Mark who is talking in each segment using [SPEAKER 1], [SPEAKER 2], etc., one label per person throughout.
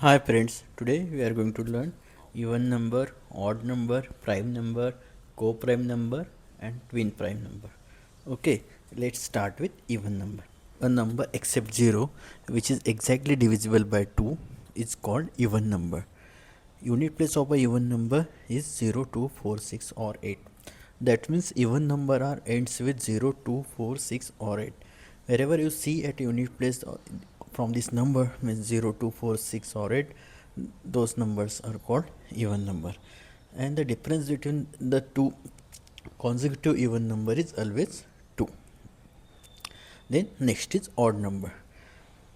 [SPEAKER 1] Hi friends, today we are going to learn even number, odd number, prime number, co-prime number and twin prime number. Okay, let's start with even number. A number except 0 which is exactly divisible by 2 is called even number. Unit place of a even number is 0, 2, 4, 6 or 8. That means even number are ends with 0, 2, 4, 6 or 8. Wherever you see at unit place from this number means 0, 2, 4, 6 or 8, those numbers are called even number. And the difference between the two consecutive even number is always 2. Then next is odd number.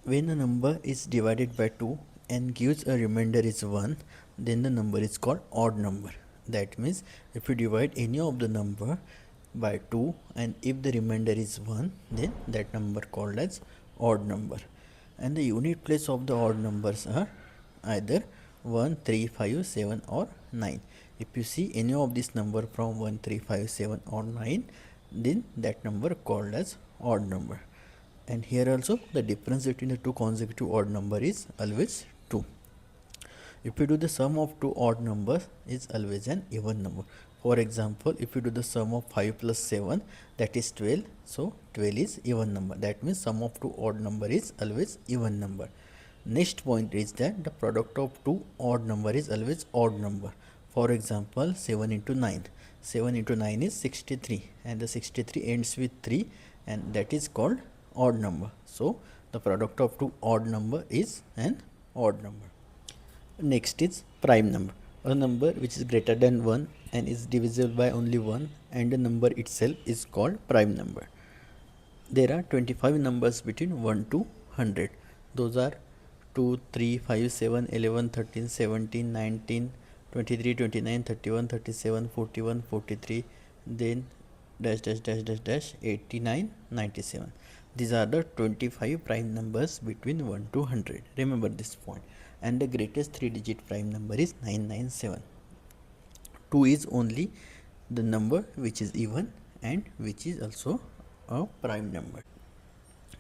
[SPEAKER 1] When a number is divided by 2 and gives a remainder is 1, then the number is called odd number. That means if you divide any of the number by 2 and if the remainder is 1, then that number called as odd number. And the unit place of the odd numbers are either 1, 3, 5, 7 or 9. If you see any of this number from 1, 3, 5, 7 or 9, then that number called as odd number. And here also the difference between the two consecutive odd number is always 2. If you do the sum of two odd numbers is always an even number. For example, if you do the sum of 5 plus 7, that is 12. So 12 is even number. That means sum of two odd number is always even number. Next point is that the product of two odd number is always odd number. For example, 7 into 9. 7 into 9 is 63 and the 63 ends with 3 and that is called odd number. So the product of two odd number is an odd number. Next is prime number. A number which is greater than 1 and is divisible by only 1 and the number itself is called prime number. There are 25 numbers between 1 to 100. Those are 2, 3, 5, 7, 11, 13, 17, 19, 23, 29, 31, 37, 41, 43, then dash dash dash dash dash 89, 97. These are the 25 prime numbers between 1 to 100. Remember this point. And the greatest 3-digit prime number is 997. 2 is only the number which is even and which is also a prime number.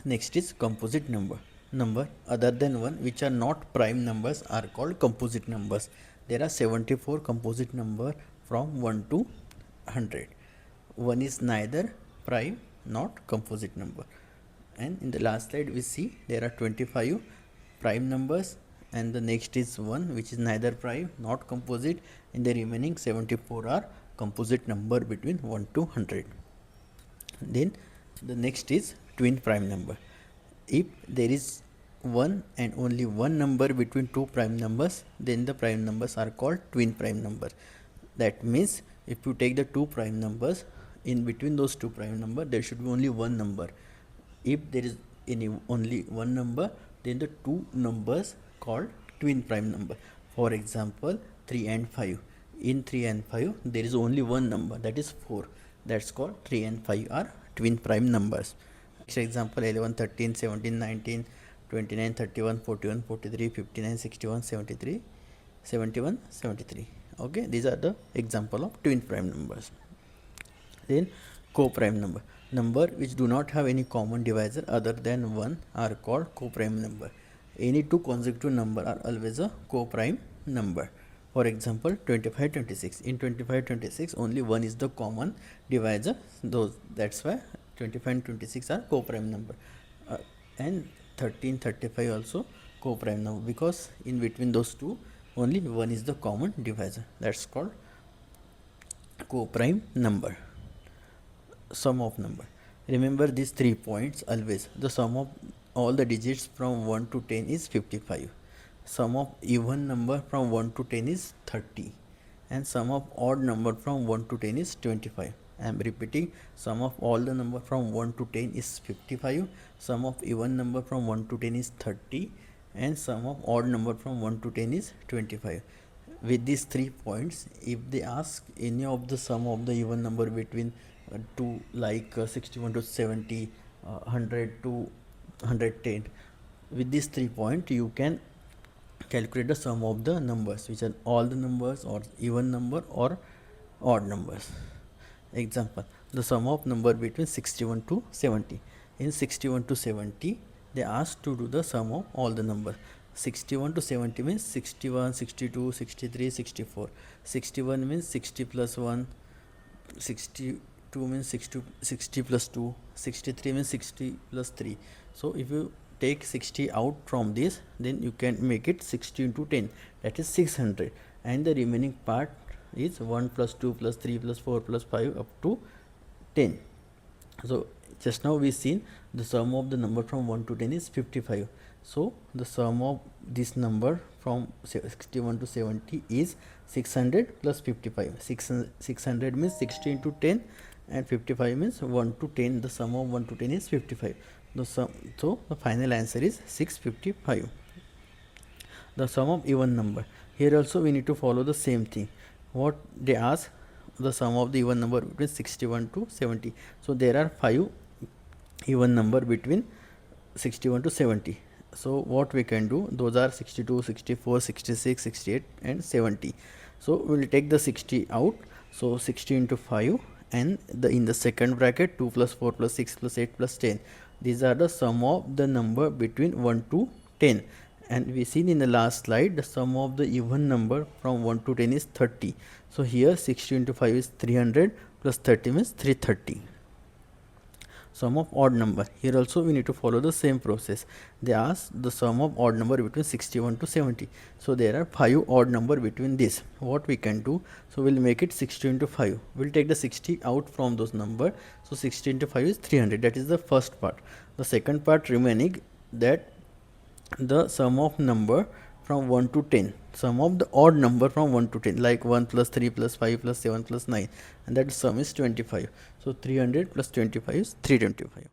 [SPEAKER 1] Next is composite number. Number other than 1 which are not prime numbers are called composite numbers. There are 74 composite number from 1 to 100. One is neither prime not composite number. And in the last slide we see there are 25 prime numbers and the next is 1 which is neither prime not composite and the remaining 74 are composite number between 1 to 100. Then the next is twin prime number. If there is one and only one number between two prime numbers, then the prime numbers are called twin prime number. That means if you take the two prime numbers, in between those two prime number there should be only one number. If there is only one number, then the two numbers called twin prime number. For example, 3 and 5. In 3 and 5 there is only one number, that is 4. That's called 3 and 5 are twin prime numbers. Next example, 11, 13, 17, 19, 29, 31, 41, 43, 59, 61, 73, 71, 73. Okay, these are the example of twin prime numbers. Then co-prime number. Number which do not have any common divisor other than 1 are called co-prime number. Any two consecutive number are always a co-prime number. For example, 25, 26. In 25, 26 only 1 is the common divisor. That's why 25 and 26 are co-prime number. And 13, 35 also co-prime number, because in between those two only 1 is the common divisor. That's called co-prime number. Sum of number. Remember these 3 points always. The sum of all the digits from 1 to 10 is 55. Sum of even number from 1 to 10 is 30. And sum of odd number from 1 to 10 is 25. I am repeating, sum of all the number from 1 to 10 is 55. Sum of even number from 1 to 10 is 30. And sum of odd number from 1 to 10 is 25. With these 3 points, if they ask any of the sum of the even number between 2 like 61 to 70, 100 to 110, with these 3 points you can calculate the sum of the numbers, which are all the numbers or even number or odd numbers. Example, the sum of number between 61 to 70. In 61 to 70 they asked to do the sum of all the numbers. 61 to 70 means 61, 62, 63, 64. 61 means 60 plus 1, 62 means 60 plus 2, 63 means 60 plus 3. So if you take 60 out from this, then you can make it 60 into 10, that is 600, and the remaining part is 1 plus 2 plus 3 plus 4 plus 5 up to 10. So just now we seen the sum of the number from 1 to 10 is 55. So the sum of this number from 61 to 70 is 600 plus 55. 600 means 60 into 10 and 55 means 1 to 10. The sum of 1 to 10 is 55. So the final answer is 655. The sum of even number. Here also we need to follow the same thing. What they ask, the sum of the even number between 61 to 70. So there are 5 even number between 61 to 70. So what we can do, those are 62, 64, 66, 68 and 70. So we will take the 60 out. So 60 into 5, and in the second bracket 2 plus 4 plus 6 plus 8 plus 10. These are the sum of the number between 1 to 10. And we seen in the last slide the sum of the even number from 1 to 10 is 30. So here 60 into 5 is 300 plus 30 means 330. Sum of odd number. Here also we need to follow the same process. They ask the sum of odd number between 61 to 70. So there are 5 odd number between this. What we can do, so we'll make it 60 into 5. We'll take the 60 out from those number. So 60 into 5 is 300. That is the first part. The second part remaining, that the sum of number from 1 to 10, sum of the odd number from 1 to 10, like 1 plus 3 plus 5 plus 7 plus 9, and that sum is 25. So 300 plus 25 is 325.